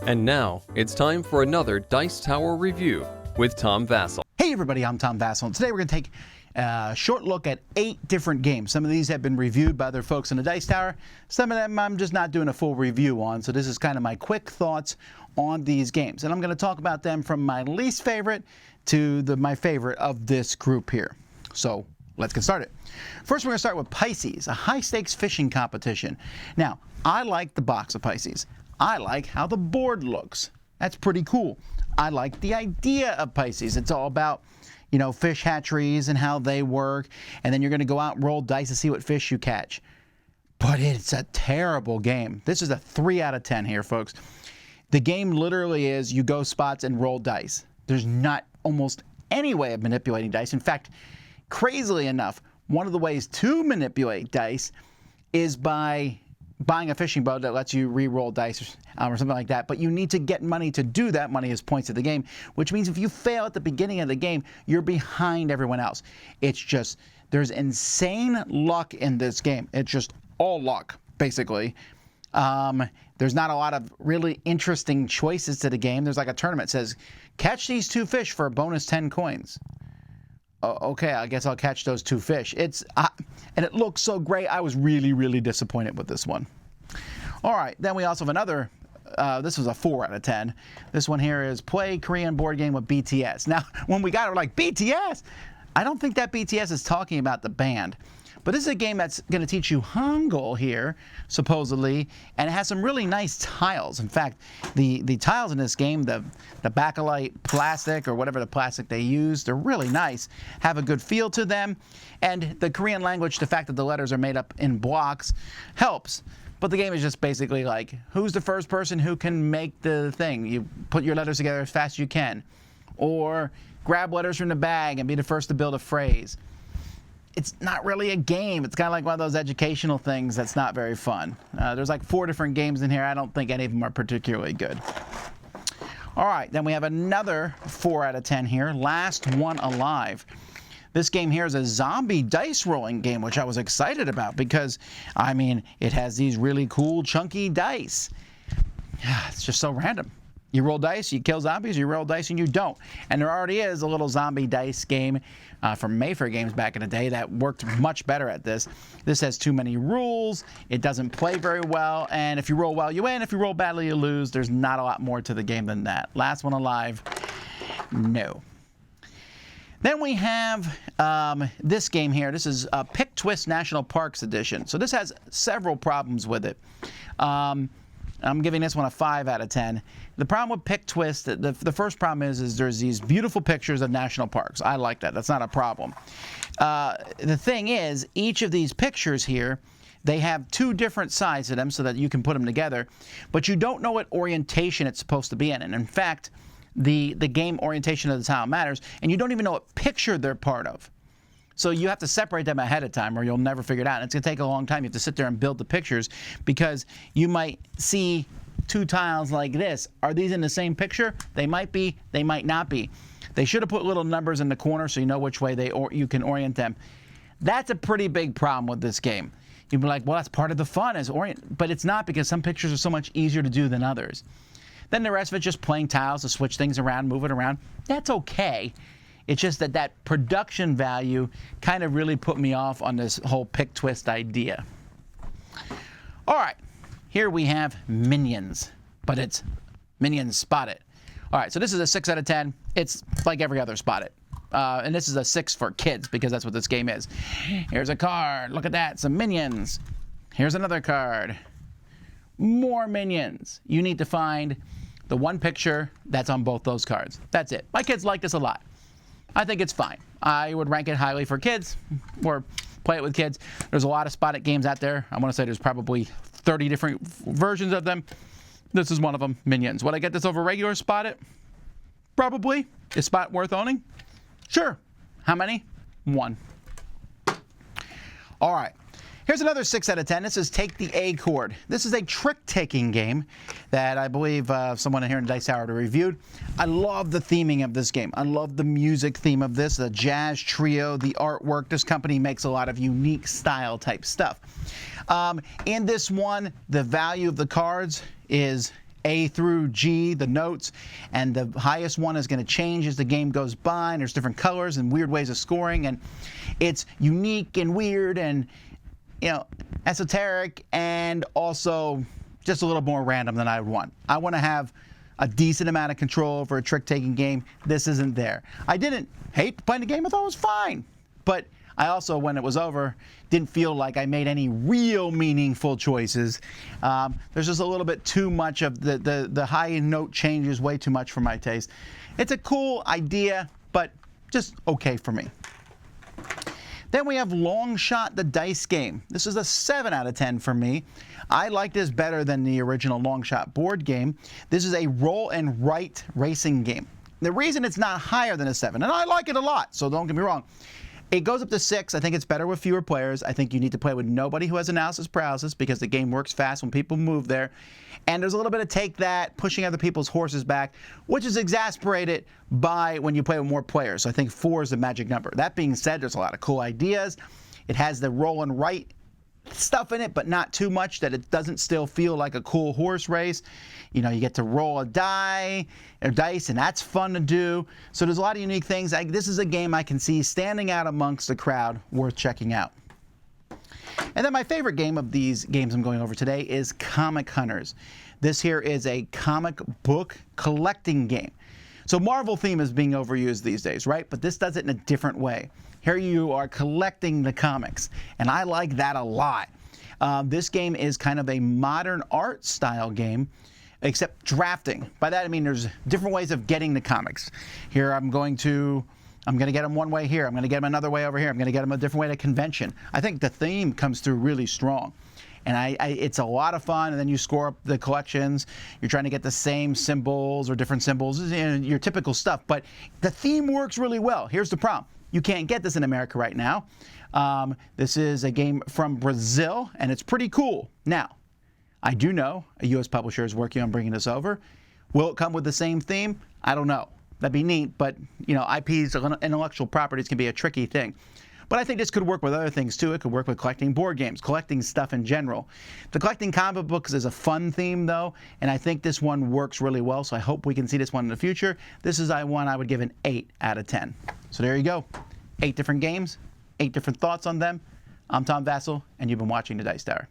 And now, it's time for another Dice Tower review with Tom Vasel. Hey everybody, I'm Tom Vasel, and today we're going to take a short look at 8 different games. Some of these have been reviewed by other folks in the Dice Tower. Some of them I'm just not doing a full review on, so this is kind of my quick thoughts on these games. And I'm going to talk about them from my least favorite to my favorite of this group here. So let's get started. First, we're going to start with Pisces, a high-stakes fishing competition. Now, I like the box of Pisces. I like how the board looks. That's pretty cool. I like the idea of Pisces. It's all about, you know, fish hatcheries and how they work, and then you're going to go out and roll dice to see what fish you catch. But it's a terrible game. This is a 3 out of 10 here, folks. The game literally is you go spots and roll dice. There's not almost any way of manipulating dice. In fact, crazily enough, one of the ways to manipulate dice is by buying a fishing boat that lets you re-roll dice or something like that, but you need to get money to do that. Money is points of the game, which means if you fail at the beginning of the game, you're behind everyone else. It's just, there's insane luck in this game. It's just all luck, basically. There's not a lot of really interesting choices to the game. There's like a tournament that says, catch these 2 fish for a bonus 10 coins. Okay, I guess I'll catch those 2 fish. And it looks so great. I was really disappointed with this one. All right, then we also have another, this was a 4 out of 10. This one here is play Korean board game with BTS. Now, when we got it, we're like, BTS? I don't think that BTS is talking about the band. But this is a game that's going to teach you Hangul here, supposedly, and it has some really nice tiles. In fact, the tiles in this game, the bakelite plastic or whatever the plastic they use, they're really nice, have a good feel to them. And the Korean language, the fact that the letters are made up in blocks, helps. But the game is just basically like, who's the first person who can make the thing? You put your letters together as fast as you can. Or grab letters from the bag and be the first to build a phrase. It's not really a game. It's kind of like one of those educational things that's not very fun. There's like 4 different games in here. I don't think any of them are particularly good. All right, then we have another 4 out of 10 here. Last One Alive. This game here is a zombie dice rolling game, which I was excited about because, I mean, it has these really cool chunky dice. It's just so random. You roll dice, you kill zombies, you roll dice and you don't. And there already is a little zombie dice game from Mayfair Games back in the day that worked much better at this. This has too many rules, it doesn't play very well, and if you roll well, you win. If you roll badly, you lose. There's not a lot more to the game than that. Last One Alive, no. Then we have this game here. This is PicTwist National Parks Edition. So this has several problems with it. I'm giving this one a 5 out of 10. The problem with PicTwist, the first problem is there's these beautiful pictures of national parks. I like that. That's not a problem. The thing is, each of these pictures here, they have 2 different sides to them so that you can put them together, but you don't know what orientation it's supposed to be in. And in fact, the game orientation of the tile matters, and you don't even know what picture they're part of. So you have to separate them ahead of time or you'll never figure it out. And it's going to take a long time. You have to sit there and build the pictures because you might see 2 tiles like this. Are these in the same picture? They might be. They might not be. They should have put little numbers in the corner so you know which way you can orient them. That's a pretty big problem with this game. You'd be like, well, that's part of the fun is orient. But it's not because some pictures are so much easier to do than others. Then the rest of it's just playing tiles to switch things around, move it around. That's okay. It's just that production value kind of really put me off on this whole PicTwist idea. All right, here we have Minions, but it's Minions Spot It. All right, so this is a 6 out of 10. It's like every other Spot It. And this is a 6 for kids because that's what this game is. Here's a card. Look at that, some Minions. Here's another card. More Minions. You need to find the one picture that's on both those cards. That's it. My kids like this a lot. I think it's fine. I would rank it highly for kids or play it with kids. There's a lot of Spot It games out there. I want to say there's probably 30 different versions of them. This is one of them, Minions. Would I get this over regular Spot It? Probably. Is Spot worth owning? Sure. How many? 1. All right. Here's another 6 out of 10. This is Take the A Chord. This is a trick-taking game that I believe someone here in Dice Tower reviewed. I love the theming of this game. I love the music theme of this, the jazz trio, the artwork. This company makes a lot of unique style type stuff. In this one, the value of the cards is A through G, the notes, and the highest one is going to change as the game goes by, and there's different colors and weird ways of scoring, and it's unique and weird and, you know, esoteric, and also just a little more random than I would want. I want to have a decent amount of control over a trick-taking game. This isn't there. I didn't hate playing the game. I thought it was fine. But I also, when it was over, didn't feel like I made any real meaningful choices. There's just a little bit too much of the high note changes, way too much for my taste. It's a cool idea, but just okay for me. Then we have Long Shot, the dice game. This is a 7 out of 10 for me. I like this better than the original Long Shot board game. This is a roll and write racing game. The reason it's not higher than a 7, and I like it a lot, so don't get me wrong, it goes up to 6. I think it's better with fewer players. I think you need to play with nobody who has analysis paralysis because the game works fast when people move there. And there's a little bit of take that, pushing other people's horses back, which is exasperated by when you play with more players. So I think 4 is the magic number. That being said, there's a lot of cool ideas. It has the roll and write stuff in it, but not too much that it doesn't still feel like a cool horse race. You know, you get to roll a dice, and that's fun to do. So there's a lot of unique things. This is a game I can see standing out amongst the crowd, worth checking out. And then my favorite game of these games I'm going over today is Comic Hunters. This here is a comic book collecting game. So Marvel theme is being overused these days, right? But this does it in a different way. Here you are collecting the comics, and I like that a lot. This game is kind of a modern art style game, except drafting. By that I mean there's different ways of getting the comics. Here I'm going to get them one way here. I'm going to get them another way over here. I'm going to get them a different way at a convention. I think the theme comes through really strong. And it's a lot of fun, and then you score up the collections. You're trying to get the same symbols or different symbols, your typical stuff. But the theme works really well. Here's the problem. You can't get this in America right now. This is a game from Brazil, and it's pretty cool. Now, I do know a U.S. publisher is working on bringing this over. Will it come with the same theme? I don't know. That'd be neat, but you know, IPs, intellectual properties, can be a tricky thing. But I think this could work with other things too. It could work with collecting board games, collecting stuff in general. The collecting comic books is a fun theme though, and I think this one works really well, so I hope we can see this one in the future. This is one I would give an 8 out of 10. So there you go. 8 different games, 8 different thoughts on them. I'm Tom Vasel, and you've been watching The Dice Tower.